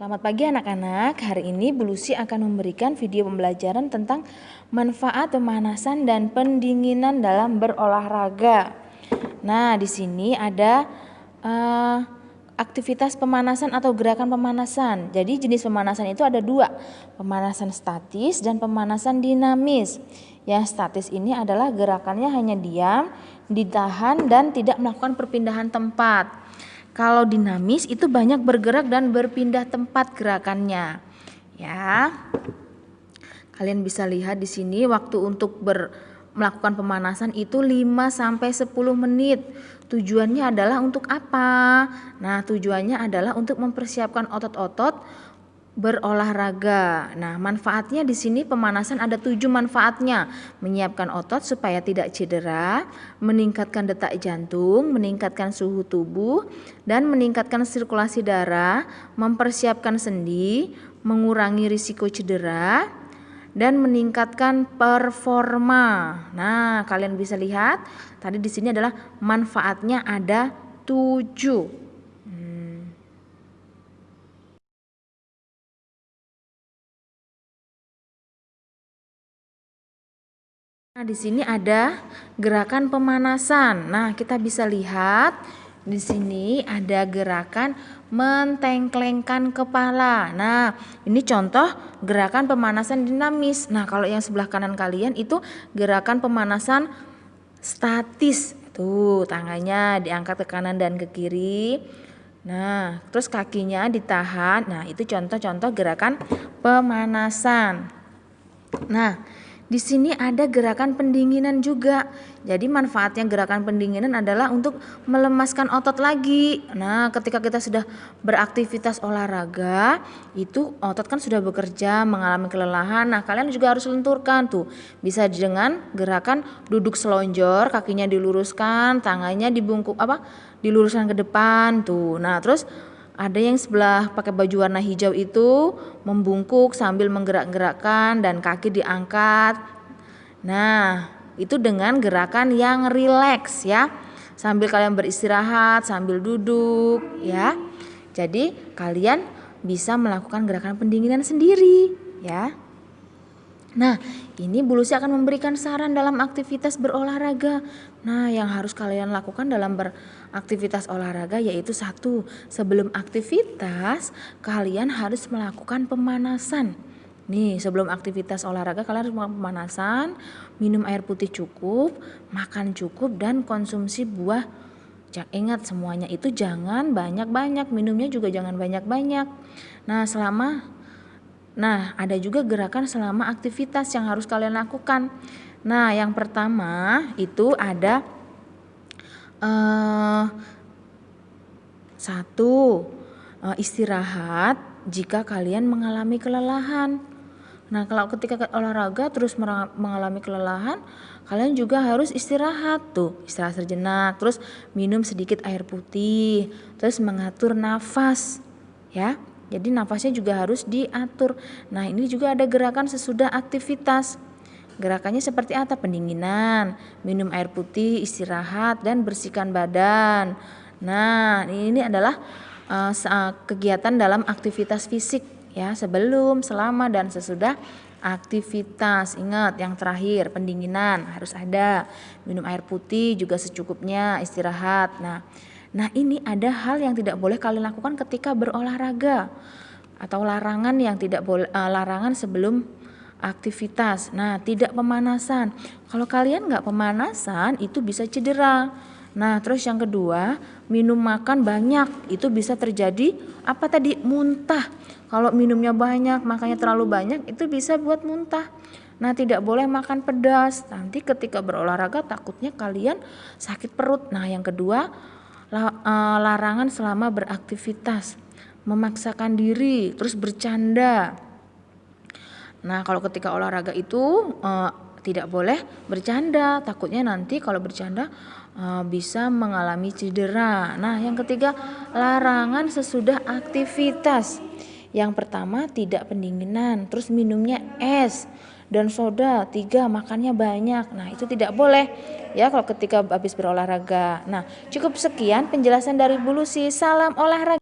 Selamat pagi anak-anak. Hari ini Bu Lucy akan memberikan video pembelajaran tentang manfaat pemanasan dan pendinginan dalam berolahraga. Nah, di sini ada aktivitas pemanasan atau gerakan pemanasan. Jadi jenis pemanasan itu ada dua, pemanasan statis dan pemanasan dinamis. Yang statis ini adalah gerakannya hanya diam, ditahan dan tidak melakukan perpindahan tempat. Kalau dinamis itu banyak bergerak dan berpindah tempat gerakannya. Ya. Kalian bisa lihat di sini waktu untuk melakukan pemanasan itu 5 sampai 10 menit. Tujuannya adalah untuk apa? Nah, tujuannya adalah untuk mempersiapkan otot-otot berolahraga. Nah, manfaatnya di sini pemanasan ada 7 manfaatnya. Menyiapkan otot supaya tidak cedera, meningkatkan detak jantung, meningkatkan suhu tubuh, dan meningkatkan sirkulasi darah, mempersiapkan sendi, mengurangi risiko cedera, dan meningkatkan performa. Nah, kalian bisa lihat tadi di sini adalah manfaatnya ada 7. Nah, di sini ada gerakan pemanasan. Nah, kita bisa lihat di sini ada gerakan mentengklengkan kepala. Nah, ini contoh gerakan pemanasan dinamis. Nah, kalau yang sebelah kanan kalian itu gerakan pemanasan statis. Tuh, tangannya diangkat ke kanan dan ke kiri. Nah, terus kakinya ditahan. Nah, itu contoh-contoh gerakan pemanasan. Nah, di sini ada gerakan pendinginan juga. Jadi manfaatnya gerakan pendinginan adalah untuk melemaskan otot lagi. Nah, ketika kita sudah beraktivitas olahraga, itu otot kan sudah bekerja, mengalami kelelahan. Nah, kalian juga harus lenturkan tuh. Bisa dengan gerakan duduk selonjor, kakinya diluruskan, tangannya diluruskan ke depan tuh. Nah, terus ada yang sebelah pakai baju warna hijau itu membungkuk sambil menggerak-gerakkan dan kaki diangkat. Nah, itu dengan gerakan yang rileks ya. Sambil kalian beristirahat, sambil duduk ya. Jadi kalian bisa melakukan gerakan pendinginan sendiri ya. Nah, ini Bu Lucy akan memberikan saran dalam aktivitas berolahraga. Nah, yang harus kalian lakukan dalam beraktivitas olahraga yaitu 1, sebelum aktivitas kalian harus melakukan pemanasan. Nih, sebelum aktivitas olahraga kalian harus melakukan pemanasan, minum air putih cukup, makan cukup, dan konsumsi buah. Ingat semuanya itu jangan banyak-banyak, minumnya juga jangan banyak-banyak. Nah, ada juga gerakan selama aktivitas yang harus kalian lakukan. Nah, yang pertama itu ada 1, istirahat jika kalian mengalami kelelahan. Nah, kalau ketika olahraga terus mengalami kelelahan, kalian juga harus istirahat tuh, istirahat sejenak, terus minum sedikit air putih, terus mengatur nafas ya. Jadi nafasnya juga harus diatur. Nah, ini juga ada gerakan sesudah aktivitas. Gerakannya seperti apa? Pendinginan, minum air putih, istirahat, dan bersihkan badan. Nah, ini adalah kegiatan dalam aktivitas fisik ya, sebelum, selama, dan sesudah aktivitas. Ingat yang terakhir, pendinginan harus ada. Minum air putih juga secukupnya, istirahat. Nah, ini ada hal yang tidak boleh kalian lakukan ketika berolahraga atau larangan yang tidak boleh, larangan sebelum aktivitas. Nah, tidak pemanasan. Kalau kalian nggak pemanasan itu bisa cedera. Nah, terus yang kedua, minum makan banyak itu bisa terjadi muntah. Kalau minumnya banyak, makannya terlalu banyak itu bisa buat muntah. Nah, tidak boleh makan pedas. Nanti ketika berolahraga takutnya kalian sakit perut. Nah, yang kedua, larangan selama beraktivitas, memaksakan diri, terus bercanda. Nah, kalau ketika olahraga itu tidak boleh bercanda, takutnya nanti kalau bercanda bisa mengalami cedera. Nah, yang ketiga, larangan sesudah aktivitas. Yang pertama, tidak pendinginan, terus minumnya es dan soda. 3, makannya banyak. Nah, itu tidak boleh ya kalau ketika habis berolahraga. Nah, cukup sekian penjelasan dari Bu Lucy. Salam olahraga.